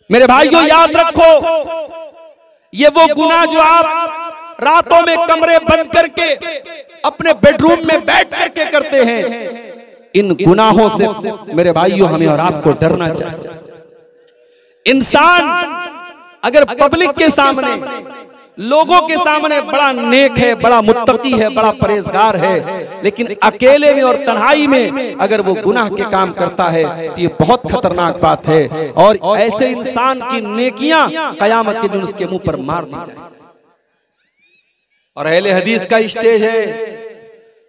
मेरे भाइयों याद रखो, ये वो गुनाह जो आप रातों में कमरे बंद करके अपने बेडरूम में बैठ करके करते हैं, इन गुनाहों से मेरे भाइयों हमें और आपको डरना चाहिए। इंसान अगर पब्लिक के सामने, लोगों के सामने बड़ा नेक है, बड़ा मुत्तकी है, बड़ा परहेजगार है, लेकिन अकेले में और तन्हाई में अगर वो गुनाह के काम करता है तो ये बहुत खतरनाक बात है। और ऐसे इंसान की नेकियां कयामत के दिन उसके मुंह पर मार दी जाए। और अहले हदीस का स्टेज है,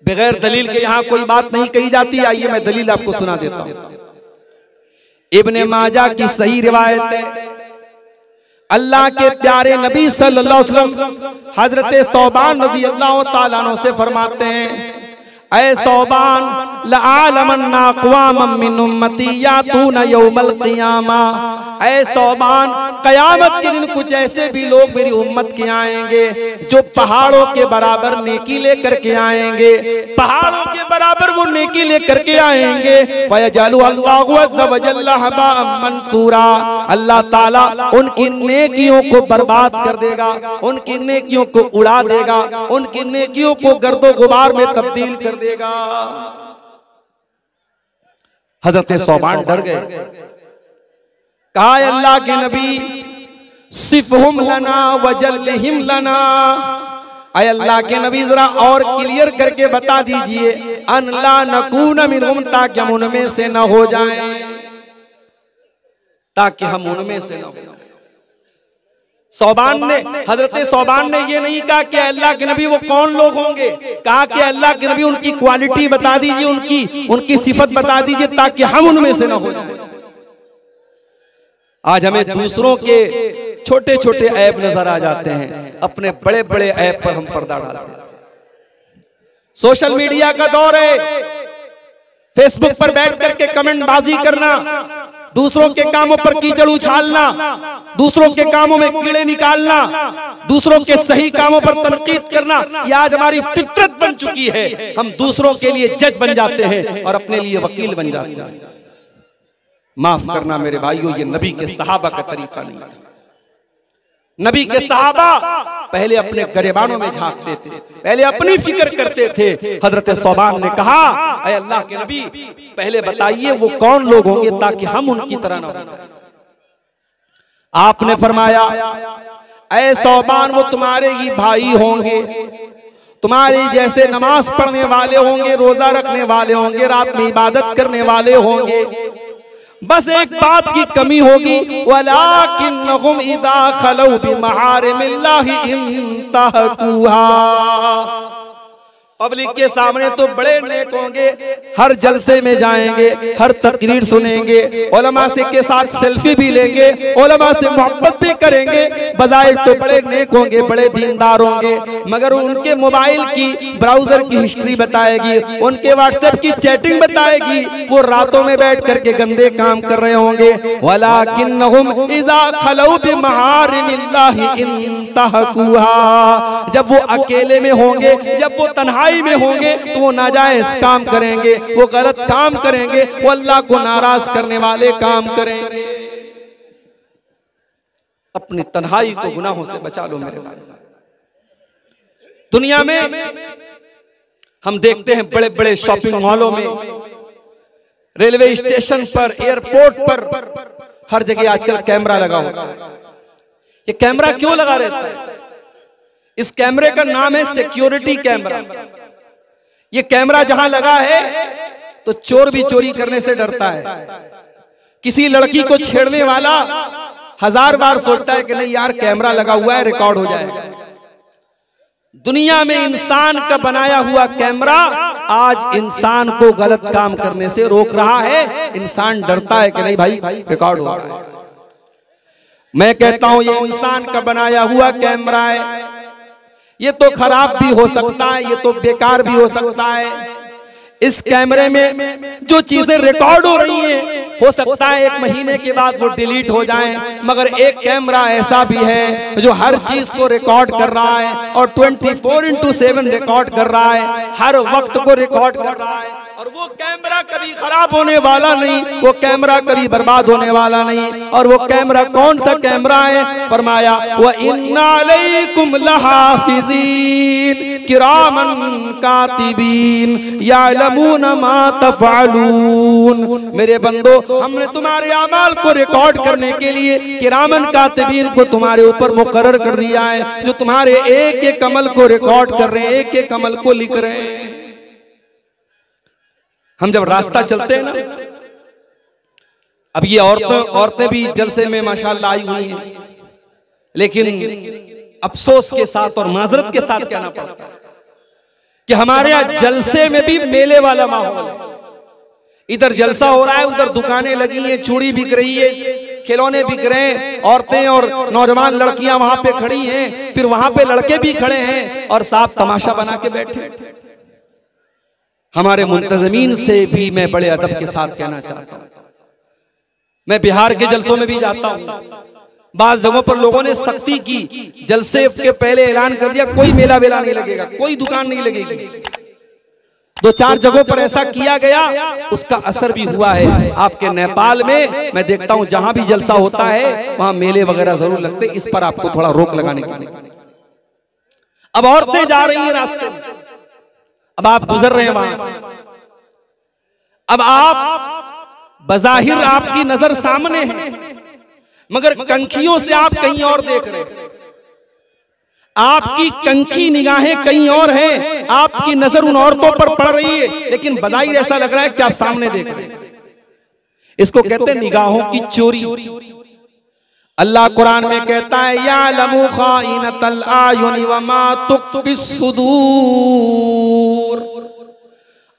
बगैर दलील के यहाँ कोई बात नहीं कही जाती। आइए मैं दलील आपको सुना देता हूँ। इब्ने माजा की सही रिवायत है, अल्लाह के प्यारे नबी सल्लल्लाहु अलैहि वसल्लम हजरत सौबान रज़ी अल्लाह ताला अन्हु से फरमाते हैं, ऐ सौबान लआलमन्ना अक़वामम मिन उम्मती यातूना यौमल क़ियामा। ऐ सौबान, कयामत के दिन कुछ ऐसे भी लोग मेरी उम्मत के आएंगे जो पहाड़ों के बराबर नेकी लेकर के आएंगे, पहाड़ों के बराबर वो नेकी लेकर के आएंगे। फयजअलु अल्लाहु अज़्ज़ा व जल्ला हबाअम मंसूरा, अल्लाह ताला उनकी नेकियों को बर्बाद कर देगा, उनकी नेकियों को उड़ा देगा, उनकी नेकियों को गर्दो गुबार में तब्दील कर देगा। हजरत सौबान डर गए, कहा अल्लाह के नबी सिफहुम लना वजल्लिहिम लना, अय अल्लाह के नबी जरा और क्लियर करके बता दीजिए, अन ला नकून मिनहुम, ताकि हम उनमें से न हो जाएं, ताकि हम उनमें से न हो जाएं। हजरत सौबान ने ये नहीं कहा कि अल्लाह के नबी वो कौन लोग होंगे, कहा कि अल्लाह के नबी उनकी क्वालिटी बता दीजिए, उनकी सिफत बता दीजिए, ताकि हम उनमें से न हो जाएं। आज हमें दूसरों के छोटे छोटे ऐब नजर आ जाते हैं, अपने बड़े बड़े ऐब पर हम पर्दा डालते हैं। सोशल मीडिया का दौर है, फेसबुक पर बैठ करके कमेंट बाजी करना, दूसरों के कामों पर कीचड़ उछालना, दूसरों के कामों में कीड़े निकालना, दूसरों के सही कामों पर तनकीद करना, यह आज हमारी फितरत बन चुकी है। हम दूसरों के लिए जज बन जाते हैं और अपने लिए वकील बन जाते हैं। माफ करना मेरे भाइयों, ये नबी के सहाबा का तरीका नहीं था। नबी के सहाबा पहले अपने गरेबानों में झांकते थे, पहले अपनी फिक्र करते थे। हजरत सौबान ने कहा, ऐ अल्लाह के नबी पहले बताइए वो कौन लोग होंगे ताकि हम उनकी तरह न हो जाएं। आपने फरमाया, ऐ सौबान वो तुम्हारे ही भाई होंगे, तुम्हारे जैसे नमाज पढ़ने वाले होंगे, रोजा रखने वाले होंगे, रात में इबादत करने वाले होंगे, बस एक बात की कमी होगी, वलाकिन्नहुम इदा खलौ बिमहारिमिल्लाहि इंतहकुहा। पब्लिक के सामने तो बड़े नेक होंगे, हर जलसे में जाएंगे, हर तकरीर सुनेंगे, उलमा से के साथ सेल्फी भी लेंगे, उलमा से मोहब्बत भी करेंगे, बजाय तो बड़े नेक होंगे, बड़े दीनदार होंगे, मगर उनके मोबाइल की ब्राउजर की हिस्ट्री बताएगी, उनके व्हाट्सएप की चैटिंग बताएगी, वो रातों में बैठ करके गंदे काम कर रहे होंगे। वलाकिन्नहुम इज़ा खलौ बिमहारिमिल्लाहि इंतहकुहा, जब वो अकेले में होंगे, जब वो तन्हाई में होंगे तो वो नाजायज काम करेंगे, वो गलत काम करेंगे, वो अल्लाह को नाराज करने वाले काम करेंगे। अपनी तन्हाई को गुनाहों से बचा लो मेरे भाई। दुनिया में हम देखते हैं बड़े बड़े शॉपिंग मॉलों में, रेलवे स्टेशन पर, एयरपोर्ट पर, हर जगह आजकल कैमरा लगा होता है। ये कैमरा क्यों लगा रहता है? इस कैमरे का नाम है सिक्योरिटी कैमरा। ये कैमरा जहां लगा है तो चोर भी चोरी करने से डरता है। किसी लड़की को छेड़ने वाला 1000 बार सोचता है कि नहीं यार कैमरा लगा हुआ है, रिकॉर्ड हो जाएगा। दुनिया में इंसान का बनाया हुआ कैमरा आज इंसान को गलत काम करने से रोक रहा है। इंसान डरता है कि नहीं भाई रिकॉर्ड हो रहा है। मैं कहता हूं ये इंसान का बनाया हुआ कैमरा है, ये तो खराब भी हो सकता है, ये तो बेकार भी हो सकता है। इस कैमरे में जो चीजें रिकॉर्ड हो रही हैं, हो सकता है 1 महीने के बाद वो डिलीट हो जाएं, मगर एक कैमरा ऐसा भी है जो हर चीज को रिकॉर्ड कर रहा है और 24/7 रिकॉर्ड कर रहा है, हर वक्त को रिकॉर्ड कर रहा है। और वो कैमरा कभी खराब होने वाला नहीं, वो कैमरा कभी बर्बाद होने वाला नहीं। और वो कैमरा कौन सा कैमरा है? फरमाया व इन्ना अलैकुम लहाफिज़ीन किरामन कातिबीन यालमून मा तफ़अलून। मेरे बंदो, हमने तुम्हारे अमाल को रिकॉर्ड करने के लिए किरामन कातिबीन को तुम्हारे ऊपर मुकर्रर कर दिया है, जो तुम्हारे एक एक अमल को रिकॉर्ड कर रहे हैं, एक एक अमल को लिख रहे हैं। हम जब रास्ता चलते हैं ना, अब ये औरतें भी जलसे में माशाअल्लाह आई हुई हैं, लेकिन अफसोस के साथ और माजरत के साथ कहना पड़ता है कि हमारे यहाँ जलसे में भी मेले वाला माहौल है। इधर जलसा हो रहा है, उधर दुकानें लगी हैं, चूड़ी बिक रही है, खिलौने बिक रहे हैं, औरतें और नौजवान लड़कियां वहां पे खड़ी हैं, फिर वहां पे लड़के भी खड़े हैं और साफ तमाशा बना के बैठे। हमारे मुंतज़मीन से भी मैं बड़े अदब के साथ कहना चाहता हूं, मैं बिहार के जलसों में भी जाता हूं, बाज़ जगहों पर लोगों ने सख्ती की, जलसे के पहले ऐलान कर दिया कोई मेला वेला नहीं लगेगा, कोई दुकान नहीं लगेगी। दो चार जगहों पर ऐसा किया गया, उसका असर भी हुआ है। आपके नेपाल में मैं देखता हूं जहां भी जलसा होता है वहां मेले वगैरह जरूर लगते, इस पर आपको थोड़ा रोक लगाने की। अब औरतें जा रही हैं रास्ते में, अब आप गुजर रहे हैं वहां से, अब आप बज़ाहिर आपकी नजर सामने है, मगर कंखियों से आप कहीं और देख रहे हैं, आपकी कंखी निगाहें कहीं और हैं, आपकी नजर उन औरतों पर पड़ रही है, लेकिन बज़ाहिर ऐसा लग रहा है कि आप सामने देख रहे हैं। इसको कहते हैं निगाहों की चोरी। अल्लाह कुरान में कहता है यालमु खाइनतल आयुनि व मा तुख्फिस सुदूर।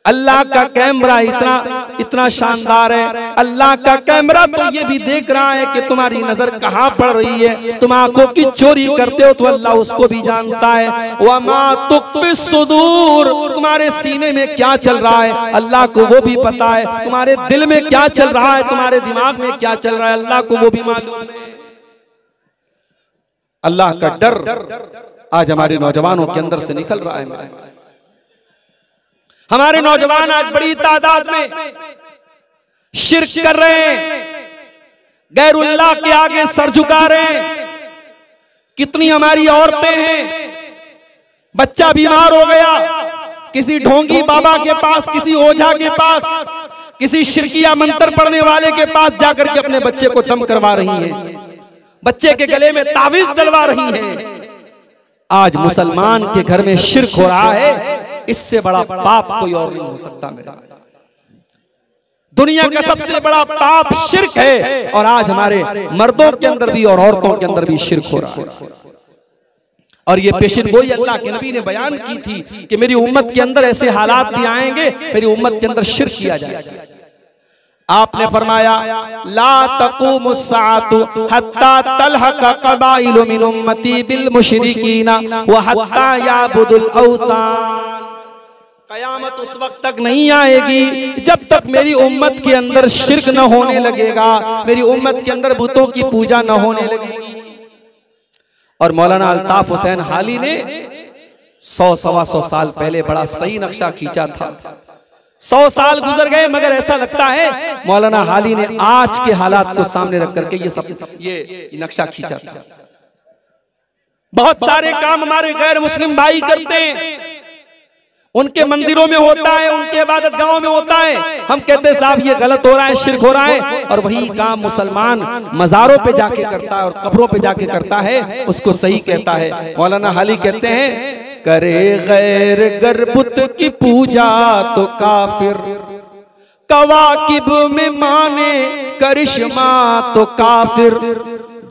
अल्लाह का कैमरा इतना शानदार है, अल्लाह का कैमरा तो ये भी देख रहा है कि तुम्हारी नजर कहाँ पड़ रही है, तुम आंखों की चोरी करते हो तो अल्लाह उसको भी जानता है। वमा तुख्फिस सुदूर, तुम्हारे सीने में क्या चल रहा है अल्लाह को वो भी पता है, तुम्हारे दिल में क्या चल रहा है, तुम्हारे दिमाग में क्या चल रहा है अल्लाह को वो भी मालूम है। अल्लाह का डर आज हमारे नौजवानों के अंदर से निकल रहा है। हमारे नौजवान आज बड़ी तादाद में शिर्क कर रहे हैं, गैरुल्लाह के आगे सर झुका रहे हैं। कितनी हमारी औरतें हैं, बच्चा बीमार हो गया, किसी ढोंगी बाबा के पास, किसी ओझा के पास, किसी शिरकिया मंत्र पढ़ने वाले के पास जाकर के अपने बच्चे को दम करवा रही हैं, बच्चे के गले में तावीज डलवा रही हैं। आज मुसलमान के घर में शिर्क हो रहा है, इससे बड़ा पाप कोई और नहीं हो सकता। मेरा दुनिया का सबसे बड़ा पाप शिर्क है, और आज हमारे मर्दों के अंदर भी और औरतों के अंदर भी शिर्क हो रहा है। और ये पेशिनगोई अल्लाह के नबी ने बयान की थी कि मेरी उम्मत के अंदर ऐसे हालात भी आएंगे, मेरी उम्मत के अंदर शिर्क किया जाएगा। आपने फरमाया ला तक़ूमुस्साअतु हत्ता तलहक़ क़बाइलु मिन उम्मती बिल मुशरिकीना व हत्ता याबुदुल औतान। कयामत उस वक्त तक नहीं आएगी जब तक मेरी उम्मत के अंदर शिर्क न होने लगेगा, मेरी उम्मत के अंदर बुतों की पूजा न होने लगेगी। और मौलाना अल्ताफ हुसैन हाली ने 100-125 साल पहले बड़ा सही नक्शा खींचा था। 100 साल गुजर गए, मगर ऐसा लगता है मौलाना हाली ने आज के हालात को सामने रख करके ये नक्शा खींचा था। बहुत सारे काम हमारे गैर मुस्लिम भाई करते हैं, उनके मंदिरों में होता है, उनके इबादत गाहों में होता है, हम कहते हैं साहब ये गलत हो रहा है, शिर्क हो रहा है, और वही काम मुसलमान मज़ारों पे जाके करता है और कब्रों पे जाके करता है, उसको सही कहता है। मौलाना हाली कहते हैं करे गैर गरबुत की पूजा तो काफिर, कवाकिब में माने करिश्मा तो काफिर,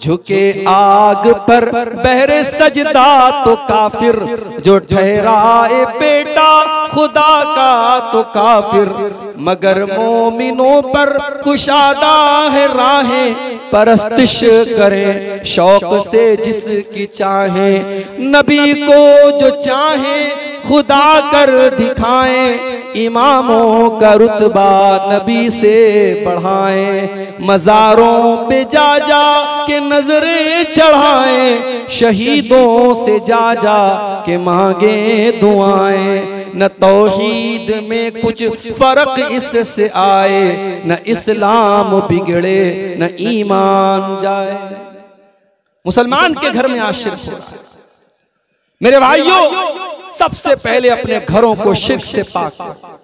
झुके आग पर बहरे सजदा तो काफिर, जो ठहराए बेटा खुदा का तो काफिर, मगर मोमिनों पर कुशादा है राहें, परस्तिश करें शौक से जिसकी चाहे, नबी को जो चाहे खुदा कर दिखाएं, इमामों का रुतबा नबी से बढ़ाएं, मज़ारों पे जा जा के नजरें चढ़ाएं, शहीदों से जा जा के मांगे दुआएं, न तौहीद में कुछ फर्क इससे आए, न इस्लाम बिगड़े न ईमान जाए। मुसलमान के घर में आज शिर्क हो रहा है। मेरे भाइयों, सबसे पहले अपने घरों को शिर्क से पाक करो।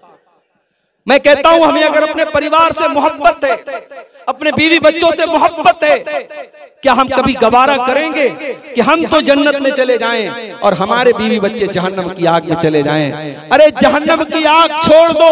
मैं कहता हूं, हमें अगर अपने परिवार से मोहब्बत है, अपने बीवी बच्चों से मोहब्बत है, क्या हम कभी गवारा करेंगे कि हम तो जन्नत में चले जाएं और हमारे बीवी बच्चे जहन्नम की आग में चले जाएं? अरे जहन्नम की आग छोड़ दो,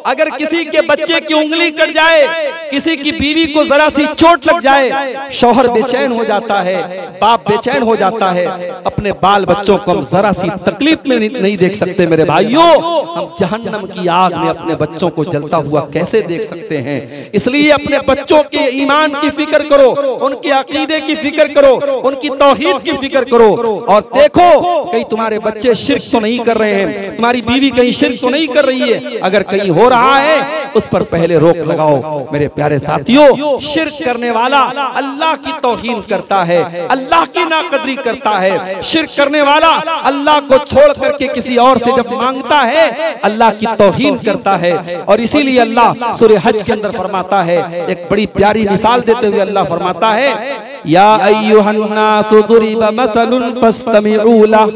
अगर किसी के बच्चे की उंगली कट जाए, किसी की बीवी को जरा सी चोट लग जाए, शौहर बेचैन हो जाता है, बाप बेचैन हो जाता है, अपने बाल बच्चों को हम जरा सी तकलीफ में नहीं देख सकते। मेरे भाइयों, हम जहन्नम की आग में अपने बच्चों को जलता हुआ कैसे देख सकते हैं? इसलिए अपने बच्चों के ईमान की फिक्र करो, उनके अकीदे की फिक्र करो, उनकी तौहीद की फिक्र करो, और देखो कहीं तुम्हारे बच्चे शिर्क तो नहीं कर रहे हैं, तुम्हारी बीवी कहीं शिर्क तो नहीं कर रही है। अगर कहीं हो रहा है उस पर पहले रोक लगाओ। मेरे प्यारे साथियों, शिर्क करने वाला अल्लाह की तौहीन करता है, अल्लाह की नाकदरी करता है। शिर्क करने वाला अल्लाह को छोड़ करके किसी और से जब मांगता है, अल्लाह की तौहीन करता है। और इसीलिए अल्लाह सूरह हज के अंदर फरमाता है, एक बड़ी प्यारी मिसाल देते हुए अल्लाह फरमाता है, या अय्युहन्नासु दुरिबा मसलुन फस्तमिऊ लह।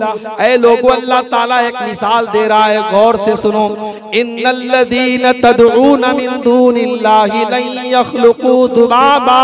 ऐ लोगों, अल्लाह ताला एक मिसाल दे रहा है, गौर से सुनो। इन्नल्लज़ीना तदऊन मिन दूनिल्लाहि लन यख्लुकू दुबाबा।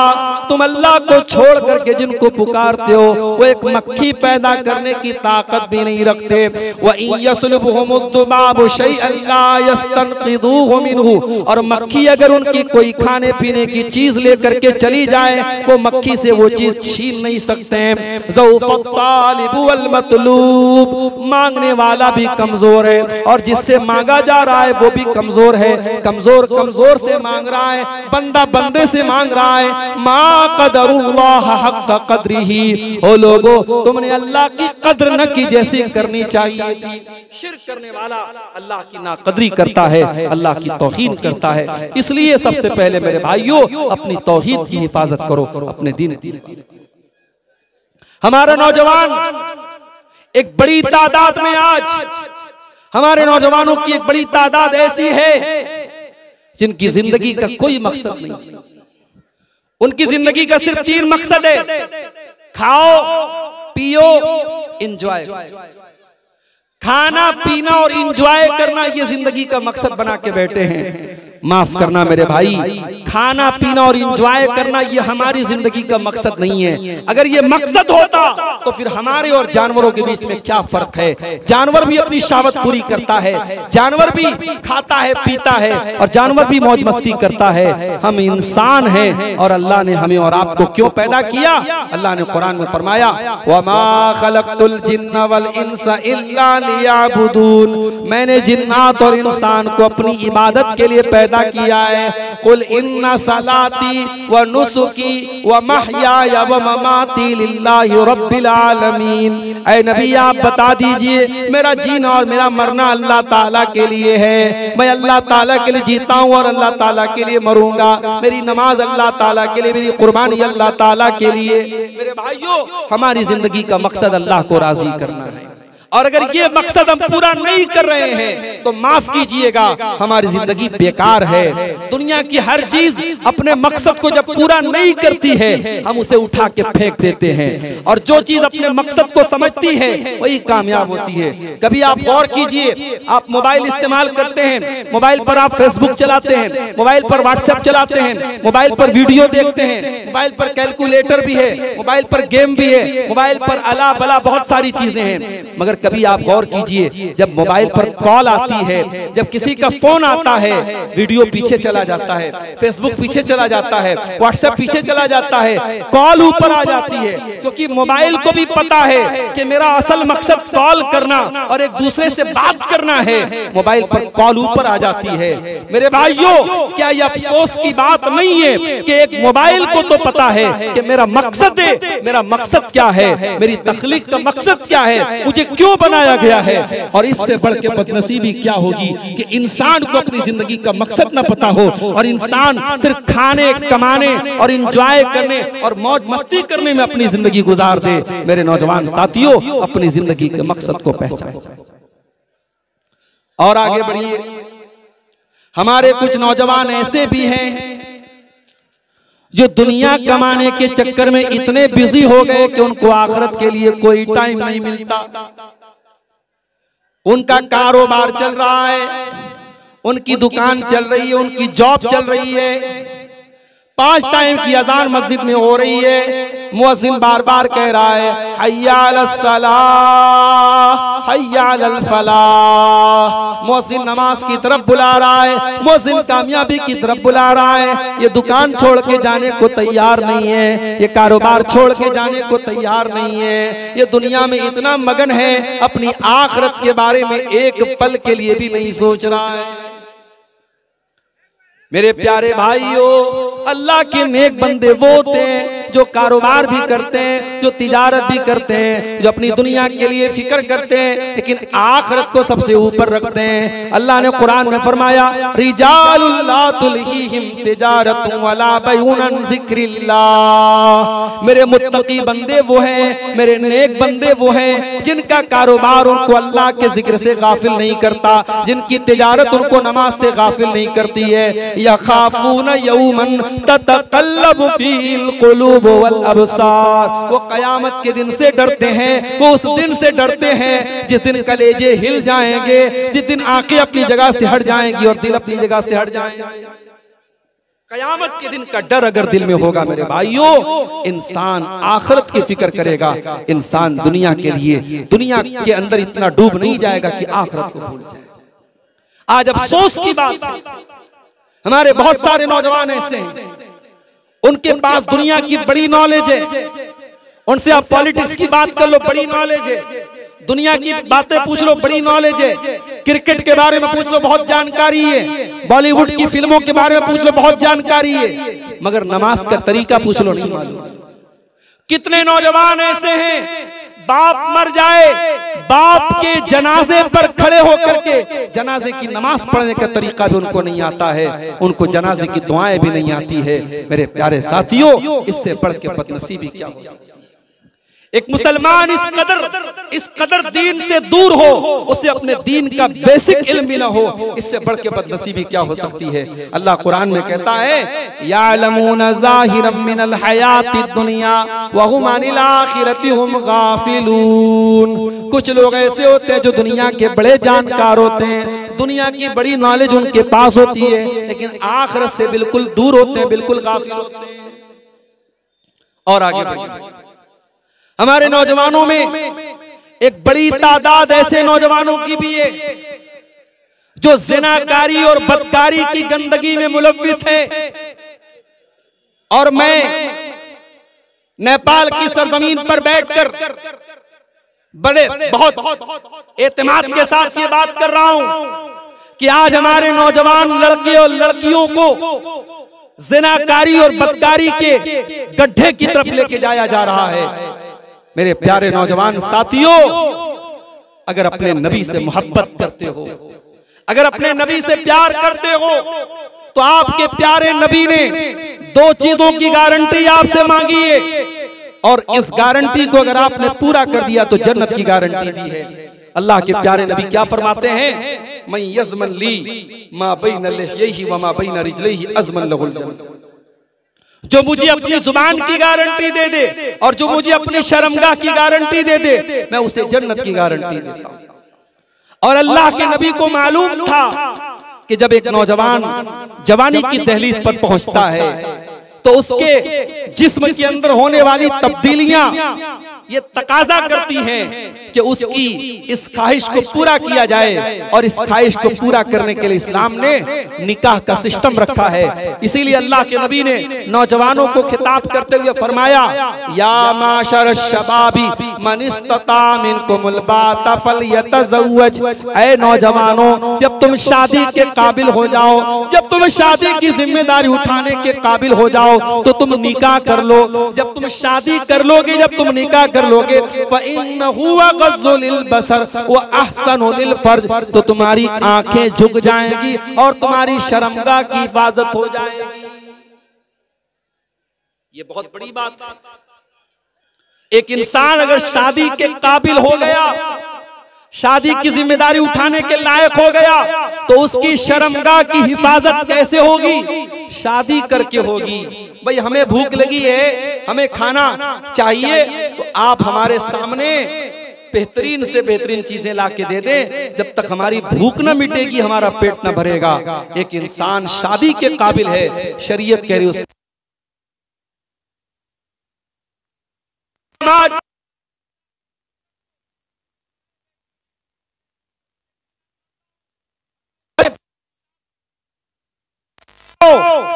तुम अल्लाह को छोड़ करके जिनको पुकारते हो, वो एक मक्खी पैदा करने की ताकत भी नहीं रखते। व इन यसलुबहुमुद्दुबाबु शैअन ला यस्तनक़िदूहु मिनहु। और मक्खी अगर उनकी कोई खाने पीने की चीज लेकर के चली जाए, वो मक्खी से वो चीज छीन नहीं सकते हैं। ज़ौफ़त तालिबु वल मतलूब। मांगने वाला भी कमजोर है और जिससे मांगा जा रहा है वो भी कमजोर है। कमजोर कमजोर से मांग रहा है, बंदा बंदे से मांग रहा है। मा क़दरुल्लाह हक़्क़ क़द्रिही। ओ लोगो, तुमने अल्लाह की कद्र न की जैसी करनी चाहिए थी। शिर्क करने वाला अल्लाह की नाकदरी करता है, अल्लाह की तौहीन करता है। इसलिए सबसे पहले मेरे भाइयों, अपनी तौहीद की हिफाजत करो, अपने दीन। हमारा नौजवान एक बड़ी तादाद में, आज हमारे नौजवानों की एक बड़ी तादाद ऐसी है जिनकी जिंदगी का कोई मकसद नहीं। उनकी जिंदगी का सिर्फ 3 मकसद है, खाओ पियो एंजॉय। खाना पीना और एंजॉय करना, ये जिंदगी का मकसद बना के बैठे हैं। माफ करना मेरे भाई, खाना पीना और एंजॉय करना ये हमारी जिंदगी का मकसद नहीं है। अगर ये मकसद होता तो फिर हमारे और जानवरों के बीच में क्या फर्क है? जानवर भी अपनी शहवत पूरी करता है, जानवर भी खाता है पीता है, और जानवर भी मौज मस्ती करता है। हम इंसान हैं और अल्लाह ने हमें और आपको क्यों पैदा किया? अल्लाह ने कुरान में फरमाया, वमा खलक़तुल जिन्ना वल इंसा इल्ला लियअबुदून। मैंने जिन्नात और इंसान को अपनी इबादत के लिए पैदा किया है। कुल इन्ना सलाती व नुसुकी व महयाया व ममाती लिल्लाहि रब्बिल आलमीन। ऐ नबी, आप बता दीजिए, मेरा जीना और मेरा मरना अल्लाह ताला के लिए है। मैं अल्लाह ताला के लिए जीता हूँ और अल्लाह ताला के लिए मरूंगा। मेरी नमाज अल्लाह ताला के लिए, मेरी कुर्बानी अल्लाह ताला के लिए। मेरे भाइयों, हमारी जिंदगी का मकसद अल्लाह को राजी करना है, और अगर ये मकसद हम पूरा नहीं कर रहे हैं तो माफ कीजिएगा, हमारी जिंदगी बेकार है। दुनिया की हर चीज अपने मकसद को जब पूरा नहीं करती है, हम उसे उठा के फेंक देते हैं, और जो चीज अपने मकसद को समझती है वही कामयाब होती है। कभी आप गौर कीजिए, आप मोबाइल इस्तेमाल करते हैं, मोबाइल पर आप फेसबुक चलाते हैं, मोबाइल पर व्हाट्सएप चलाते हैं, मोबाइल पर वीडियो देखते हैं, मोबाइल पर कैलकुलेटर भी है, मोबाइल पर गेम भी है, मोबाइल पर अला बला बहुत सारी चीजें हैं। मगर कभी आप गौर कीजिए, जब मोबाइल पर कॉल आती है, जब किसी का फोन आता है, वीडियो पीछे चला जाता है, फेसबुक पीछे चला जाता है, व्हाट्सएप पीछे चला जाता है, कॉल ऊपर आ जाती है, क्योंकि मोबाइल को भी पता है कि मेरा असल मकसद कॉल करना और एक दूसरे से बात करना है। मोबाइल पर कॉल ऊपर आ जाती है। मेरे भाइयों, क्या यह अफसोस की बात नहीं है कि एक मोबाइल को तो पता है कि मेरा मकसद है, मेरा मकसद क्या है, मेरी तख्लीक का मकसद क्या है, मुझे क्यों बनाया गया है। और इससे बढ़ के बदनसीबी क्या होगी कि इंसान को अपनी जिंदगी का मकसद न पता हो और इंसान सिर्फ खाने, कमाने और एंजॉय करने और मौज मस्ती करने में अपनी जिंदगी गुजार दे। मेरे नौजवान साथियों, अपनी जिंदगी के मकसद को पहचानो। और आगे बढ़िए, हमारे कुछ नौजवान ऐसे भी हैं जो दुनिया कमाने के चक्कर में इतने बिजी हो गए कि उनको आखिरत के लिए कोई टाइम नहीं मिलता। उनका कारोबार चल रहा है, उनकी दुकान चल रही है, उनकी जॉब चल रही है, 5 टाइम की अजान मस्जिद में हो रही है, मुअज्जिन बार बार कह रहा है हय्या अलस सलाह हय्या अलल फलाह। मुअज्जिन नमाज की तरफ बुला रहा है, मुअज्जिन कामयाबी की तरफ बुला रहा है। ये दुकान छोड़ के जाने को तैयार नहीं है, ये कारोबार छोड़ के जाने को तैयार नहीं है। ये दुनिया में इतना मगन है, अपनी आखिरत के बारे में एक पल के लिए भी नहीं सोच रहा है। मेरे प्यारे भाइयों, अल्लाह के नेक बंदे वो होते हैं जो कारोबार भी करते हैं, जो तिजारत भी करते हैं, जो अपनी दुनिया के लिए फिक्र करते हैं, लेकिन आखिरत को सबसे ऊपर रखते हैं। अल्लाह ने कुरान में फरमाया रिजालुल ला तुल्हीहिम तिजारतुन वला बैउन अन ज़िक्रिल्लाह। मेरे मुत्तकी बंदे वो हैं, मेरे नेक बंदे वो हैं जिनका कारोबार उनको अल्लाह के जिक्र से गाफिल नहीं करता, जिनकी तिजारत उनको नमाज से गाफिल नहीं करती है। यखाफून यौमन ततक़ल्लबु फीहिल क़ुलूब वल अबसार। वो कयामत के दिन से डरते हैं, वो उस दिन से डरते हैं जिस दिन कलेजे हिल जाएंगे, जिस दिन आंखें अपनी जगह से हट जाएंगी और दिल अपनी जगह से हट जाएंगे। कयामत के दिन का डर अगर दिल में होगा मेरे भाइयों, इंसान आखिरत की फिक्र करेगा। इंसान दुनिया के लिए, दुनिया के अंदर इतना डूब नहीं जाएगा कि आखिरत को भूल जाएगा। आज अफसोस की बात है, हमारे बहुत सारे नौजवान ऐसे हैं, उनके पास दुनिया की बड़ी नॉलेज है, उनसे आप पॉलिटिक्स की बात कर लो, बड़ी नॉलेज है, दुनिया की बातें पूछ लो, बड़ी नॉलेज है, क्रिकेट के बारे में पूछ लो, बहुत जानकारी है, बॉलीवुड की फिल्मों के बारे में पूछ लो, बहुत जानकारी है, मगर नमाज का तरीका पूछ लो नहीं मालूम। कितने नौजवान ऐसे हैं, बाप मर जाए, बाप के जनाजे पर खड़े होकर के जनाजे की नमाज पढ़ने का तरीका भी उनको नहीं आता है, उनको जनाजे की दुआएं भी नहीं आती है। मेरे प्यारे साथियों, इससे बढ़ के बदनसीबी क्या हो सकती है। एक मुसलमान इस कदर दीन से दूर हो, उसे अपने दीन का बेसिक इल्म भी ना हो, इससे बढ़ के बदनसीबी क्या हो सकती है। अल्लाह कुरान में कहता है यालमून ज़ाहिरम मिनल हयातिद दुनिया व हुम अनिल आखिरति हुम गाफिलून। कुछ लोग ऐसे होते हैं जो दुनिया के बड़े जानकार होते हैं, दुनिया की बड़ी नॉलेज उनके पास होती है, लेकिन आखिरत से बिल्कुल दूर होते हैं, बिल्कुल गाफिल होते हैं। और आगे बढ़िए, हमारे नौजवानों में एक बड़ी तादाद ऐसे नौजवानों की भी है जो ज़िनाकारी और बदकारी की गंदगी में मुलव्विस है। और मैं नेपाल की सरजमीन पर बैठकर बड़े बहुत एतमाद के साथ ये बात कर रहा हूं कि आज हमारे नौजवान लड़के और लड़कियों को ज़िनाकारी और बदकारी के गड्ढे की तरफ लेके जाया जा रहा है। मेरे प्यारे नौजवान साथियों, अगर अपने नबी से मोहब्बत करते हो, अगर अपने नबी से प्यार करते हो, तो आपके प्यारे नबी ने 2 चीजों की गारंटी आपसे मांगी है, और इस गारंटी को अगर आपने पूरा कर दिया तो जन्नत की गारंटी दी है। अल्लाह के प्यारे नबी क्या फरमाते हैं, मैं यज़मन ली मा बैन लिह्यैहि व मा बैन रिजलैहि अज़मन लहुल जन्नत। जो मुझे अपनी जुबान की गारंटी दे दे और जो मुझे अपनी शर्मगाह की गारंटी दे दे, मैं उसे जन्नत की गारंटी देता हूं। और अल्लाह के नबी को मालूम था कि जब एक नौजवान जवानी की दहलीज पर पहुंचता है तो उसके जिस्म के अंदर होने वाली तब्दीलियां ये तकाजा करती हैं कि उसकी इस ख्वाहिश को पूरा किया जाए, और इस ख्वाहिश को पूरा करने के लिए इस्लाम ने निकाह का सिस्टम रखा है। इसीलिए अल्लाह के नबी ने नौजवानों को खिताब करते हुए फरमाया या माशर शबाबी मन इस्तता मिनकुमुल बाता फलयतज़व्वज। ऐ नौजवानों, जब तुम शादी के काबिल हो जाओ, जब तुम शादी की जिम्मेदारी उठाने के काबिल हो जाओ तो तुम निकाह कर लो। जब तुम शादी कर लोगे, जब तुम निकाह कर लोगे, फ़इन्नहु अग़ज़्ज़ु लिलबसर व अहसनु लिलफ़र्ज, तो तुम्हारी आंखें झुक जाएंगी और तुम्हारी शर्मगाह की हिफाजत हो जाएगी। ये बहुत बड़ी बात है। एक इंसान अगर शादी के काबिल हो गया, शादी की जिम्मेदारी उठाने के लायक हो गया तो उसकी शर्मगाह की हिफाजत कैसे होगी? शादी करके होगी। भाई हमें भूख लगी है, हमें खाना चाहिए, तो आप हमारे सामने बेहतरीन से बेहतरीन चीजें ला के दे दें। जब तक हमारी भूख न मिटेगी, हमारा पेट न भरेगा। एक इंसान शादी के काबिल है, शरीयत कह रही है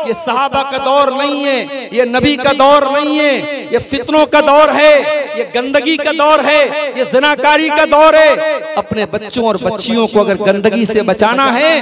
ये सहाबा का दौर नहीं है, ये नबी का दौर नहीं है, ये फितनों का दौर है, ये गंदगी का दौर है, ये ज़नाकारी का दौर है। अपने बच्चों और बच्चियों को अगर गंदगी से बचाना है,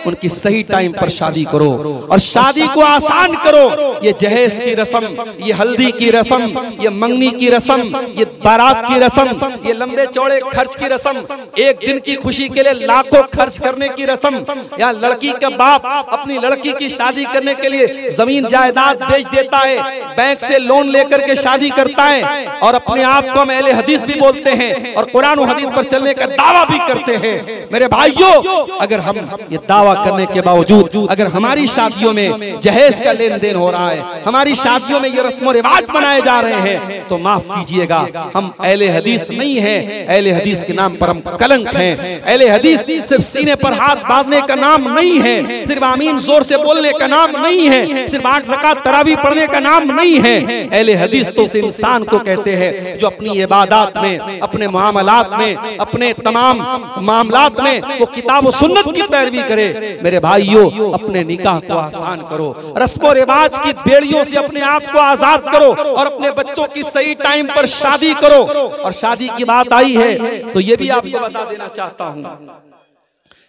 उनकी सही टाइम पर शादी करो और शादी को आसान करो। ये जहेज की रस्म, ये हल्दी की रस्म, ये मंगनी की रस्म, ये बारात की रस्म, ये लंबे चौड़े खर्च की रस्म, एक दिन की खुशी के लिए लाखों खर्च करने की रस्म, या लड़की का बाप अपनी लड़की की शादी करने के लिए जमीन जायदाद बेच देता है, बैंक से लोन लेकर के शादी करता है और अपने आप को हम अहले हदीस भी बोलते हैं और कुरान और हदीस पर चलने का दावा भी करते हैं। मेरे भाइयों, अगर हम ये दावा करने के बावजूद अगर हमारी शादियों में जहेज का लेन देन हो रहा है, हमारी शादियों में ये रस्म रिवाज बनाए जा रहे हैं, तो माफ कीजिएगा, हम अहले हदीस नहीं हैं। अहले हदीस के नाम पर हम कलंक हैं। अहले हदीस सिर्फ सीने पर हाथ बांधने का नाम नहीं है, सिर्फ आमीन जोर से बोलने का नाम नहीं है, सिर्फ 8 रकात तरावी पढ़ने का नाम नहीं है। अहले हदीस तो उस इंसान को कहते हैं जो अपनी इबादत में, अपने मामलात में, अपने तमाम मामलात में वो किताब और सुन्नत की पैरवी करे। मेरे भाइयों, अपने निकाह को आसान करो, रस्मो रिवाज की बेड़ियों से अपने आप को आजाद करो और अपने बच्चों की सही टाइम पर शादी करो। और शादी की बात आई है तो ये भी आपको बता देना चाहता हूं,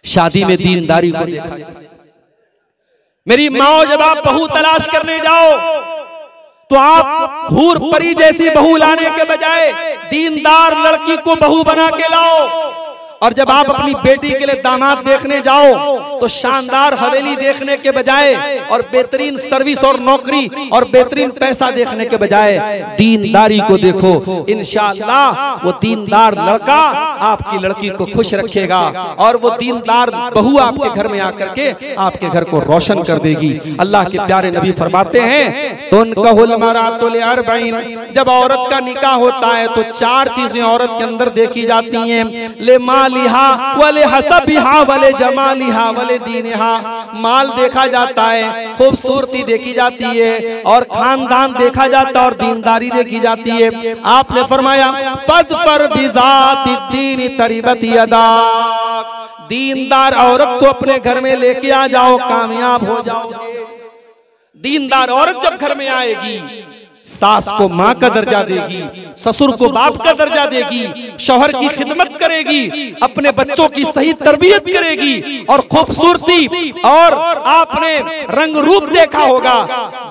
शादी में दीनदारी को देखा जाए। मेरी माँ, जब आप बहू तलाश करने जाओ तो आप हूर परी जैसी बहू लाने के बजाय दीनदार लड़की को बहू बना के लाओ। और जब आप अपनी बेटी के लिए दामाद देखने जाओ तो शानदार हवेली देखने के बजाय और बेहतरीन सर्विस और नौकरी और बेहतरीन पैसा देखने के बजाय दीनदारी को देखो। इंशाअल्लाह वो दीनदार लड़का आपकी लड़की को खुश रखेगा और वो दीनदार बहू आपके घर में आकर के आपके घर को रोशन कर देगी। अल्लाह के प्यारे नबी फरमाते हैं, जब औरत का निकाह होता है तो 4 चीजें औरत के अंदर देखी जाती हैं। ले मालिहा वले हसबिहा वले जमालिहा वले दीनिहा, माल देखा जाता है, खूबसूरती देखी जाती है और खानदान देखा जाता है और दीनदारी देखी जाती है। आपने फरमाया फज़फर बिज़ाति दीन तरिबत यदाक, दीनदार औरत को अपने घर में लेके आ जाओ, कामयाब हो जाओगे। दीनदार औरत जब घर में आएगी, सास को माँ का दर्जा देगी, ससुर को बाप का दर्जा देगी, शौहर की खिदमत करेगी, अपने बच्चों की सही तरबियत करेगी और खूबसूरती और आपने रंग रूप देखा होगा,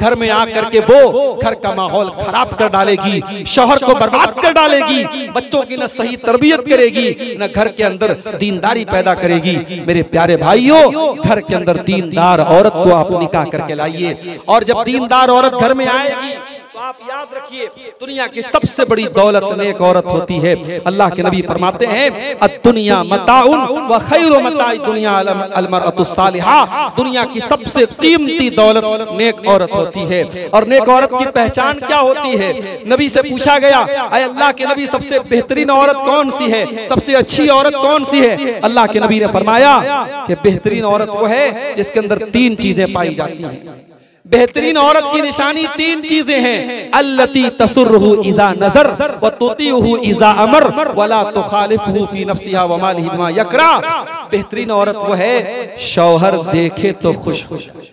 घर में आकर के वो घर का माहौल खराब कर डालेगी, शौहर को बर्बाद कर डालेगी, बच्चों की न सही तरबियत करेगी न घर के अंदर दीनदारी पैदा करेगी। मेरे प्यारे भाइयों, घर के अंदर दीनदार औरत को आप निकाह करके लाइए और जब दीनदार औरत घर में आएगी तो आप याद रखिए, दुनिया की सबसे बड़ी दौलत नेक औरत होती है। अल्लाह के नबी फरमाते हैं, अद-दुनिया मताउन व खैरु मताइ दुनिया अल-मरअतु सालिहा, दुनिया की सबसे कीमती दौलत नेक औरत होती है। और नेक औरत की पहचान क्या होती है? नबी से पूछा गया, अय अल्लाह के नबी, सबसे बेहतरीन औरत कौन सी है, सबसे अच्छी औरत कौन सी है? अल्लाह के नबी ने फरमाया कि बेहतरीन औरत वो है जिसके अंदर 3 चीजें पाई जाती हैं। बेहतरीन औरत की निशानी 3 चीजें हैं। अल्लती तसुर्रुहु इज़ा नज़र व तुतीउहु इज़ा अमर वला तुखालिफुहु फी नफ्सिहा व मालिही बिमा यकरा। बेहतरीन औरत वो है शौहर देखे तो खुश हो जाए।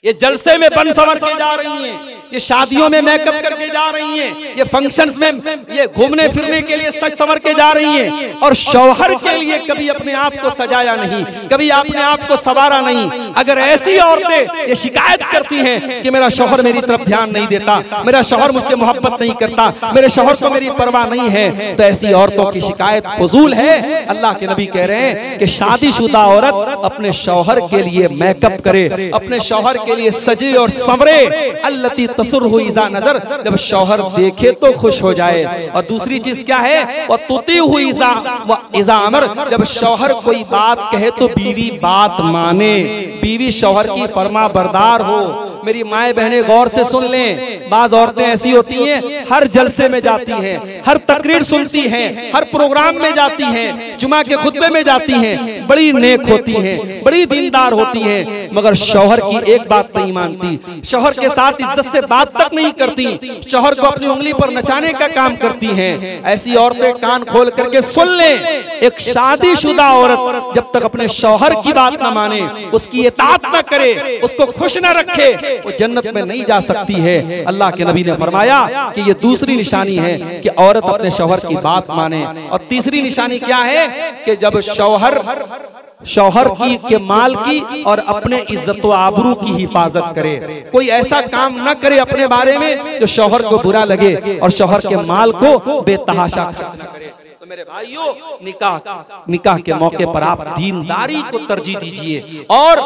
ये जलसे में बन संवर के जा रही हैं, ये शादियों में मेकअप करके जा रही हैं, ये फंक्शंस में ये घूमने फिरने के लिए सज संवर के जा रही हैं और शौहर के लिए कभी अपने आप को सजाया नहीं, कभी अपने आप को संवारा नहीं। अगर ऐसी औरतें ये शिकायत करती हैं कि मेरा शौहर मेरी तरफ ध्यान नहीं देता, मेरा शौहर मुझसे मोहब्बत नहीं करता, मेरे शौहर को मेरी परवाह नहीं है, तो ऐसी औरतों की शिकायत फजूल है। अल्लाह के नबी कह रहे हैं कि शादीशुदा औरत अपने शौहर के लिए मेकअप करे, अपने शौहर के लिए सजे और संवरे। अल्लती तसुरहु इज़ा नज़र, जब शौहर देखे तो खुश हो जाए। और दूसरी चीज क्या है, वह तुतीहु इज़ा अमर, जब शौहर कोई बात कहे तो बीवी बात माने, बीवी शौहर की फरमा बरदार हो। मेरी माए बहनें गौर से सुन लें, बाज औरतें ऐसी होती हैं हर जलसे में जाती हैं, हर तकरीर सुनती हैं, हर प्रोग्राम में जाती हैं, जुमा के खुतबे में जाती हैं, बड़ी नेक होती हैं, बड़ी दीनदार होती हैं, मगर शौहर की एक बात नहीं मानती, शौहर के साथ इज्जत से बात तक नहीं करती, शौहर को अपनी उंगली पर नचाने का काम करती हैं। ऐसी औरतें कान खोल करके सुन लें, एक शादीशुदा औरत जब तक अपने शौहर की बात न माने, उसकी इताअत न करे, उसको खुश न रखे, वो जन्नत में नहीं जा सकती है। अल्लाह के नबी ने फरमाया कि ये दूसरी निशानी है कि औरत अपने शौहर की बात माने। और तीसरी निशानी क्या है कि जब शौहर की के माल की और अपने इज्जत व आबरू की हिफाजत करे, कोई ऐसा काम न करे अपने बारे में जो शौहर को बुरा लगे और शौहर के माल को बेतहाशा खर्च न करे। तो मेरे भाइयों, निकाह के मौके पर आप दीनदारी को तरजीह दीजिए। और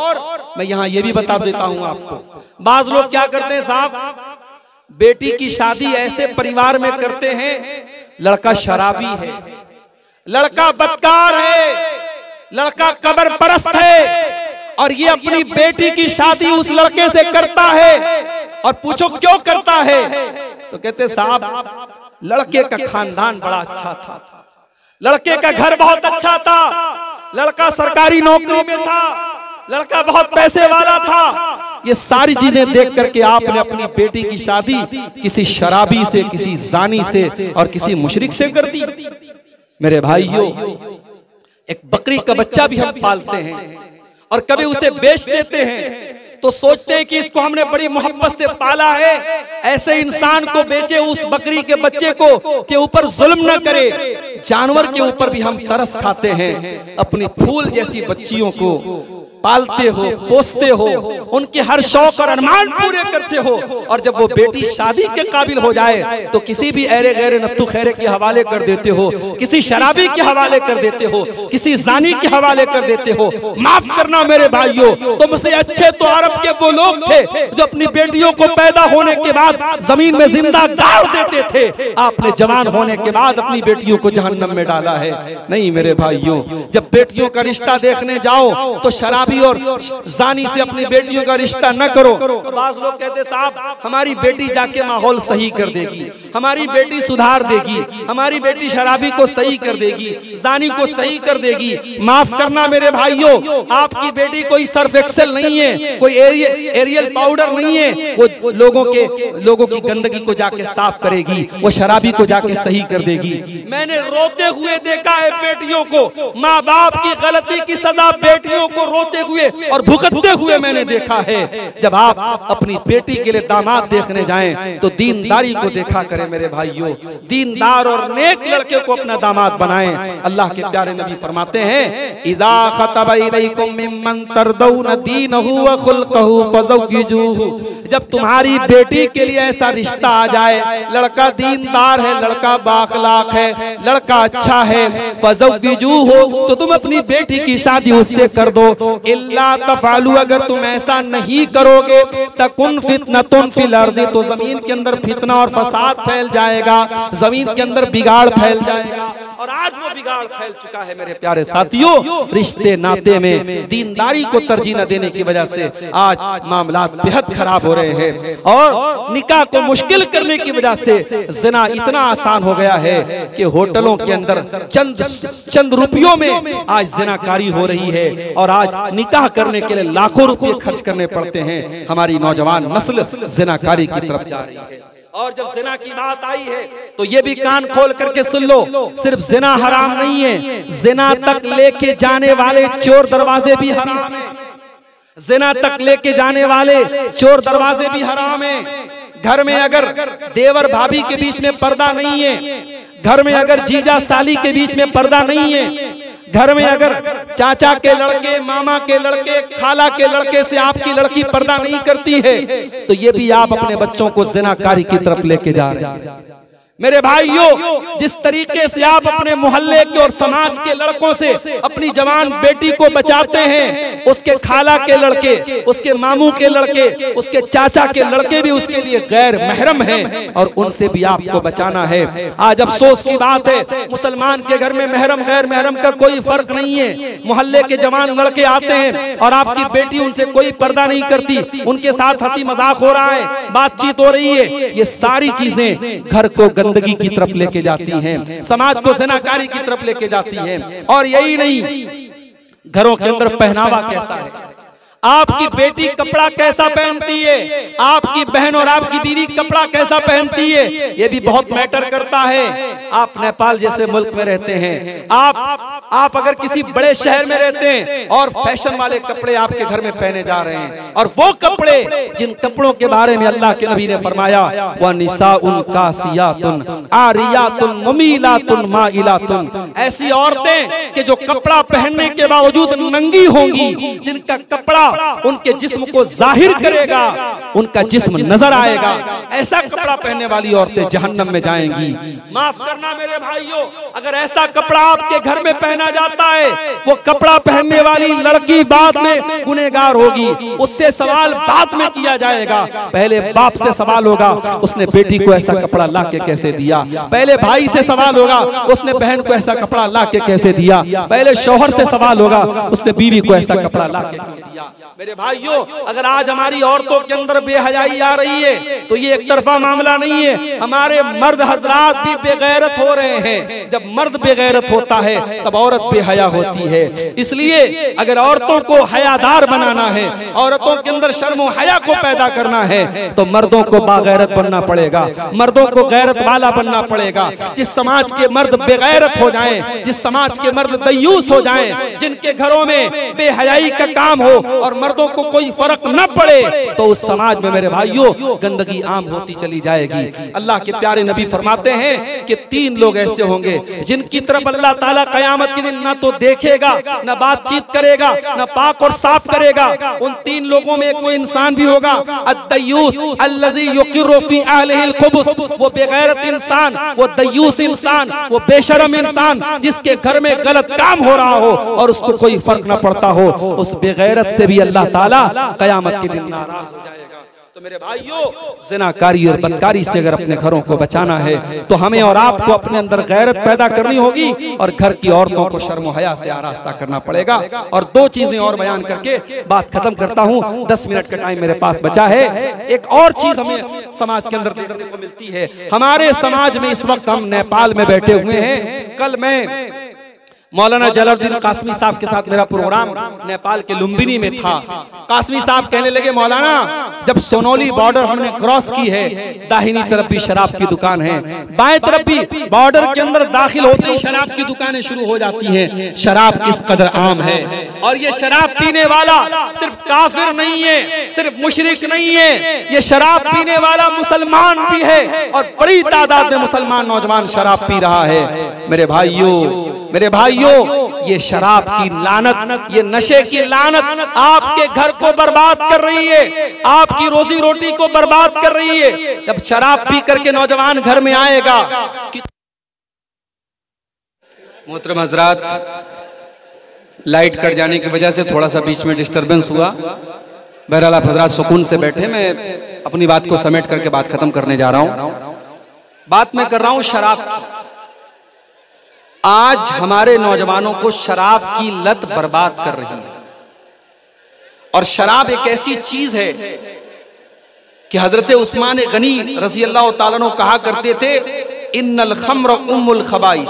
मैं यहाँ ये भी बता देता हूँ आपको, बाज लोग क्या करते हैं साहब, बेटी की शादी ऐसे परिवार में करते हैं, लड़का शराबी है, लड़का बदकार है, लड़का कब्र परस्त है, और ये अपनी बेटी की शादी उस लड़के से करता है। और पूछो क्यों करता है, तो कहते साहब लड़के का खानदान बड़ा अच्छा था, लड़के का घर बहुत अच्छा था, लड़का सरकारी नौकरी में था, लड़का बहुत पैसे वाला था। ये सारी चीजें देख करके आपने अपनी बेटी की शादी किसी शराबी से, किसी जानी से और किसी मुशरिक से कर दी। मेरे भाइयों, एक बकरी का बच्चा भी हम पालते हैं और कभी उसे बेच देते हैं तो सोचते हैं कि इसको हमने बड़ी मोहब्बत से पाला है, ऐसे इंसान को बेचे, उस बकरी के बच्चे को के ऊपर जुल्म न करे। जानवर के ऊपर भी हम तरस खाते हैं। अपनी फूल जैसी बच्चियों को पालते हो, पोसते हो, उनके हर शौक और अरमान पूरे करते हो, और जब वो बेटी शादी के काबिल हो जाए तो किसी भी ऐरे गैरे नत्थु खैरे के हवाले कर देते हो, किसी शराबी के हवाले कर देते हो, किसी जानी के हवाले कर देते हो। माफ करना मेरे भाइयों, तुमसे अच्छे तो अरब के वो लोग थे जो अपनी बेटियों को पैदा होने के बाद जमीन में जिंदा गाड़ देते थे। आपने जवान होने के बाद अपनी बेटियों को जहन्नम में डाला है। नहीं मेरे भाइयों, जब बेटियों का रिश्ता देखने जाओ तो शराबी और जानी से अपनी बेटियों का रिश्ता न करो। बाज लोग कहते साहब हमारी बेटी जाके माहौल सही कर देगी, हमारी बेटी सुधार देगी, हमारी बेटी शराबी को सही कर देगी, जानी को सही कर देगी। माफ करना मेरे भाइयों, आपकी बेटी कोई सर्फ एक्सेल नहीं है, कोई एरियल पाउडर नहीं है। वो लोगों की गंदगी को जाके साफ करेगी, वो शराबी को जाके सही कर देगी। मैंने रोते हुए देखा है बेटियों को, माँ बाप की गलती की सजा बेटियों को रोते हुए और भुगतते हुए मैंने देखा है। जब आप अपनी बेटी के लिए दामाद देखने जाएं तो दीनदारी को देखा करें मेरे भाइयों, दीनदार और नेक लड़के को अपना दामाद बनाएं। अल्लाह के प्यारे नबी फरमाते हैं, इज़ा खतबा इलैकुम मिम्मन तरदौन दीनहु व खुल्क़हु फज़व्विजूहु। जब तुम्हारी बेटी के लिए ऐसा रिश्ता आ जाए, लड़का दीनदार है, लड़का बाखलाक है, लड़का अच्छा है, फज़व्विजूहु, तो तुम अपनी बेटी की शादी उससे कर दो। इल्ला तफअलू, अगर तुम ऐसा नहीं करोगे, तकुन फितनतुन फिल अर्दी, तो जमीन के अंदर फितना और फसाद फैल जाएगा, जमीन के अंदर बिगाड़ फैल जाएगा। और आज वो बिगाड़ फैल चुका है मेरे प्यारे साथियों। रिश्ते नाते में दीनदारी को तरजीह न देने की वजह से आज मामला बेहद खराब हो रहे हैं, और निकाह को मुश्किल करने की वजह से ज़िना इतना आसान हो गया है कि होटलों के अंदर चंद रुपयों में आज ज़िनाकारी हो रही है, और आज निकाह करने के लिए लाखों रुपए खर्च करने पड़ते हैं। हमारी नौजवान नस्ल ज़िनाकारी की तरफ जा रही है। और जब ज़िना की बात आई है तो ये भी कान खोल करके सुन लो, सिर्फ ज़िना हराम नहीं है, ज़िना तक लेके जाने वाले चोर दरवाजे भी हराम है। ज़िना तक लेके जाने वाले चोर दरवाजे भी हराम है। घर में अगर देवर भाभी के बीच में पर्दा नहीं है, घर में अगर जीजा साली के बीच में पर्दा नहीं है, घर में अगर चाचा के लड़के, मामा के लड़के, खाला के लड़के से आपकी लड़की पर्दा नहीं करती है तो ये भी आप अपने बच्चों को ज़िनाकारी की तरफ लेके जा रहे हैं। मेरे भाइयों, जिस तरीके से आप अपने मोहल्ले के और समाज के लड़कों से अपनी जवान बेटी को बचाते हैं, उसके खाला के लड़के, उसके मामू के लड़के, उसके चाचा के लड़के भी उसके लिए गैर महरम हैं और उनसे भी आपको बचाना है। आज अफसोस की बात है, मुसलमान के घर में महरम गैर महरम का कोई फर्क नहीं है। मोहल्ले के जवान लड़के आते हैं और आपकी बेटी उनसे कोई पर्दा नहीं करती, उनके साथ हंसी मजाक हो रहा है, बातचीत हो रही है। ये सारी चीजें घर को गंदगी की तरफ लेके जाती हैं, समाज को ज़िनाकारी की तरफ लेके जाती हैं। और यही नहीं, घरों के अंदर पहनावा कैसा है, आपकी बेटी कपड़ा कैसा पहनती है, आपकी बहन और आपकी बीवी कपड़ा कैसा पहनती है, ये भी बहुत मैटर करता है। आप नेपाल जैसे मुल्क में रहते हैं, आप अगर किसी बड़े शहर में रहते हैं और फैशन वाले कपड़े आपके घर में पहने जा रहे हैं, और वो कपड़े जिन कपड़ों के बारे में अल्लाह के नबी ने फरमाया व निसाउन कासियातुन आरियातुन मुमीलातुन माइलातुन, ऐसी औरतें कि जो कपड़ा पहनने के बावजूद नंगी होंगी, जिनका कपड़ा उनके जिस्म को जाहिर करेगा, उनका जिस्म नजर आएगा, ऐसा कपड़ा पहनने वाली औरतें जहन्नम में जाएंगी। माफ करना मेरे भाइयों, अगर ऐसा कपड़ा आपके घर में पहना जाता है, वो कपड़ा पहनने वाली लड़की बाद में गुनहगार होगी, उससे सवाल बाद में किया जाएगा। पहले बाप से सवाल होगा, उसने बेटी को ऐसा कपड़ा ला के कैसे दिया। पहले भाई से सवाल होगा, उसने बहन को ऐसा कपड़ा ला के कैसे दिया। पहले शौहर से सवाल होगा, उसने बीवी को ऐसा कपड़ा ला के दिया। मेरे भाइयों, अगर आज हमारी औरतों के अंदर बेहयाई आ रही है तो ये एक तरफा मामला नहीं है, हमारे मर्द हजरात भी बेगैरत हो रहे हैं। जब मर्द बेगैरत होता है तब औरत बेहया होती है। इसलिए अगर औरतों को हयादार बनाना है, औरतों के अंदर शर्म और हया को पैदा करना है, तो मर्दों को बागैरत बनना पड़ेगा, मर्दों को गैरत वाला बनना पड़ेगा। जिस समाज के मर्द बेगैरत हो जाएं, जिस समाज के मर्द दयूस हो जाएं, जिनके घरों में बेहयाई का काम हो और मर्दों को कोई फर्क न पड़े, तो उस समाज में मेरे भाइयों गंदगी आम होती चली जाएगी। अल्लाह के प्यारे नबी फरमाते हैं कि 3 लोग ऐसे होंगे जिनकी तरफ अल्लाह ताला कयामत के दिन ना तो देखेगा, न बातचीत करेगा, न पाक और साफ करेगा। उन 3 लोगों में कोई इंसान भी होगा, अद्दयूस अल्लज़ी युक़िरु फी अहलिहिल खुबुस, वो बेगैरत इंसान, वो दयूस इंसान, वो बेशरम इंसान जिसके घर में गलत काम हो रहा हो और उसको कोई फर्क न पड़ता हो, उस बेगैरत से भी अल्लाह ताला कयामत के दिन नाराज हो जाएगा। तो मेरे भाइयों, ज़िनाकारी और बदकारी से अगर अपने घरों को बचाना है तो हमें और आपको अपने अंदर गैरत पैदा करनी होगी और घर की औरतों को शर्म और हया से आरास्ता करना पड़ेगा। और 2 चीजें और बयान करके बात खत्म करता हूँ, 10 मिनट का टाइम मेरे पास बचा है। एक और चीज हमें समाज के अंदर देखने को मिलती है। हमारे समाज में इस वक्त हम नेपाल में बैठे हुए हैं। कल मैं मौलाना जलालुद्दीन कासमी साहब के साथ मेरा प्रोग्राम नेपाल के लुम्बिनी में था। कासमी साहब कहने लगे, मौलाना जब सोनौली बॉर्डर हमने क्रॉस की है, दाहिनी तरफ भी शराब की दुकान है, बाएं तरफ भी, बॉर्डर के अंदर दाखिल होते ही शराब की दुकानें शुरू हो जाती हैं। शराब इस कदर आम है और ये शराब पीने वाला सिर्फ काफिर नहीं है, सिर्फ मुशरिक नहीं है, ये शराब पीने वाला मुसलमान भी है और बड़ी तादाद में मुसलमान नौजवान शराब पी रहा है। मेरे भाइयों, ये शराब की लानत, ये नशे की लानत आपके घर को बर्बाद कर रही है, आपकी रोजी रोटी को बर्बाद कर रही है। जब शराब पी करके नौजवान घर में आएगा, मोहतरम हजरात, लाइट कट जाने की वजह से थोड़ा सा बीच में डिस्टरबेंस हुआ। बहरहाल आप हजरात सुकून से बैठे, मैं अपनी बात को समेट करके बात खत्म करने जा रहा हूं। बात मैं कर रहा हूं शराब। आज हमारे नौजवानों को शराब की लत बर्बाद कर रही है और शराब एक ऐसी चीज है कि हजरत उस्मान गनी रज़ी अल्लाह ताला अन्हु कहा करते थे, इन्नल खम्र उम्मुल खबाइस,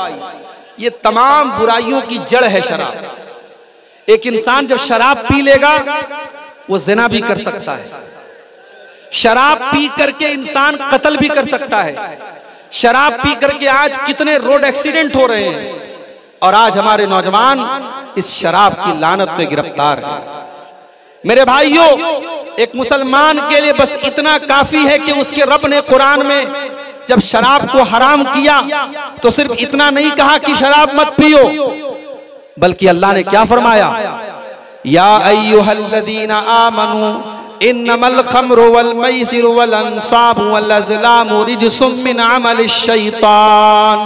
ये तमाम बुराइयों की जड़ है शराब। एक इंसान जब शराब पी लेगा वो जिना भी कर सकता है, शराब पी करके इंसान कत्ल भी कर सकता है। शराब पी करके आज कितने रोड एक्सीडेंट हो रहे हैं और आज हमारे नौजवान इस शराब की लानत में गिरफ्तार हैं। मेरे भाइयों, एक मुसलमान के लिए बस इतना काफी है कि उसके रब ने कुरान में जब शराब को हराम किया तो सिर्फ इतना नहीं कहा कि शराब मत पियो, बल्कि अल्लाह ने क्या फरमाया, या अय्युहल्लज़ीना आमनू इन्नमल खम्रु वल मैसिरु वल अंसाबु वल अज़लामु रिज्सुम मिन अमलिश शैतान।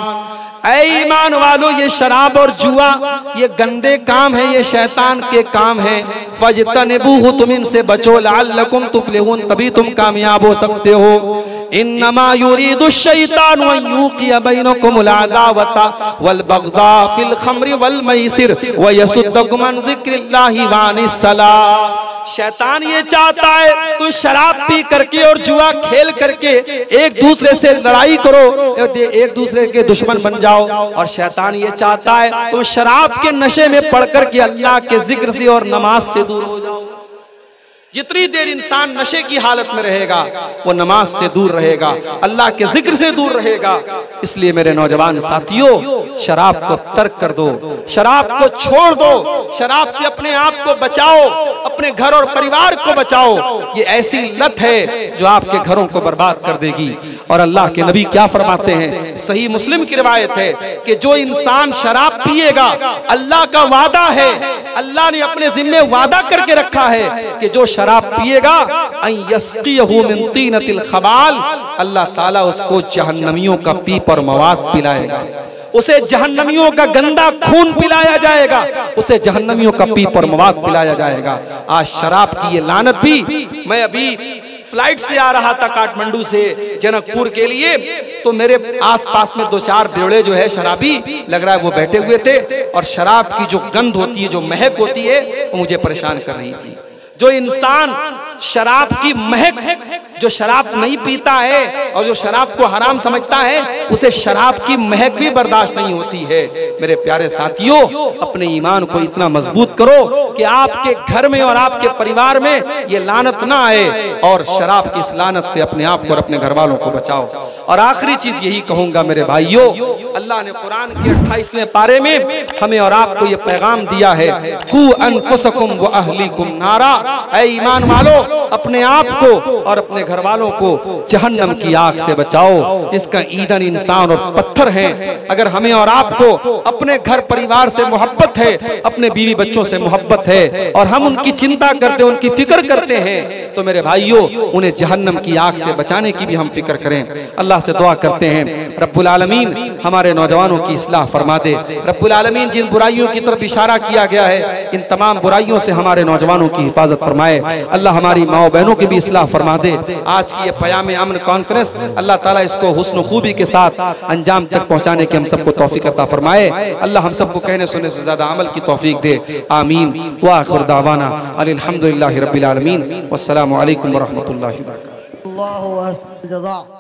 ऐ ईमान वालों, ये शराब और जुआ ये गंदे काम है, ये शैतान के काम है। फजतनिबूहु, तुम इनसे बचो, लअल्लकुम तुफ्लिहून, तभी तुम कामयाब हो सकते हो। इन्नमा युरीदु शैतानु अन युक़िया बैनकुमुल अदावता वल बग़दा फिल खम्रि वल मैसिर व यसुद्दकुम अन ज़िक्रिल्लाहि व अनिस सलाह। शैतान ये चाहता है तुम शराब पी करके और जुआ खेल करके एक दूसरे से लड़ाई करो, एक दूसरे के दुश्मन बन जाओ। और शैतान ये चाहता है तुम शराब के नशे में पड़ करके अल्लाह के जिक्र से और नमाज से दूर हो जाओ। जितनी देर इंसान नशे की हालत में रहेगा वो नमाज से दूर रहेगा, अल्लाह के जिक्र से दूर रहेगा। इसलिए मेरे नौजवान साथियों, शराब को तर्क कर दो, शराब को छोड़ दो, शराब से अपने आप को बचाओ, अपने घर और परिवार को बचाओ। ये ऐसी लत है जो आपके घरों को बर्बाद कर देगी। और अल्लाह के नबी क्या फरमाते हैं, सही मुस्लिम की रिवायत है कि जो इंसान शराब पिएगा, अल्लाह का वादा है, अल्लाह ने अपने जिम्मे वादा करके रखा है कि जो शराब पिएगा यस्क़ियहु मिन तीनतिल खबाल, अल्लाह ताला उसको जहन्नमियों का पीप और मवाद पिलाएगा, उसे जहन्नमियों का गंदा खून पिलाया जाएगा, उसे जहन्नमियों का पीप और मवाद पिलाया जाएगा। आज शराब की ये लानत भी, मैं अभी फ्लाइट से आ रहा था काठमांडू से जनकपुर के लिए, तो मेरे आसपास में दो चार बेवड़े जो है शराबी लग रहा है वो बैठे हुए थे, और शराब की जो गंध होती है, जो महक होती है, वो मुझे परेशान कर रही थी। जो इंसान शराब की महक, जो शराब नहीं पीता है और जो शराब को हराम समझता है, उसे शराब की महक भी बर्दाश्त नहीं होती है। मेरे प्यारे साथियों, अपने ईमान को इतना मजबूत करो कि आपके घर में और आपके परिवार में ये लानत ना आए, और शराब की इस लानत से अपने आप को और अपने घर वालों को बचाओ। और आखिरी चीज यही कहूंगा मेरे भाइयों, अल्लाह ने कुरान के 28वें पारे में हमें और आपको ये पैगाम दिया है, कू अनफुसकुम व अहलीकुम नारा। ऐ ईमान वालों, अपने आप को और अपने घर वालों को जहन्नम की आग से बचाओ। इसका ईंधन इंसान और पत्थर है। अगर हमें और आपको अपने घर परिवार से मोहब्बत है, अपने बीवी बच्चों से मोहब्बत है, और हम उनकी चिंता करते हैं, उनकी फिक्र करते हैं, तो मेरे भाइयों, उन्हें जहन्नम की आग से बचाने की भी हम फिक्र करें। अल्लाह से दुआ करते हैं, रब्बुल आलमीन हमारे नौजवानों की इस्लाह फरमा दे। रब्बुल आलमीन जिन बुराइयों की तरफ इशारा किया गया है, इन तमाम बुराइयों से हमारे नौजवानों की हिफाजत फरमाए। अल्लाह हमारी माओ बहनों की भी इस्लाह फरमा दे। आज की ये पयाम अमन कॉन्फ्रेंस, अल्लाह ताला इसको हुस्न खूबी के साथ अंजाम तक पहुँचाने की हम सबको तौफीक अता फरमाए। अल्लाह हम सबको कहने सुनने से ज्यादा अमल की तौफीक दे। आमीन व आखिर दावाना अल्हम्दुलिल्लाहि रब्बिल आलमीन। वस्सलामु अलैकुम व रहमतुल्लाहि व बरकातुहू।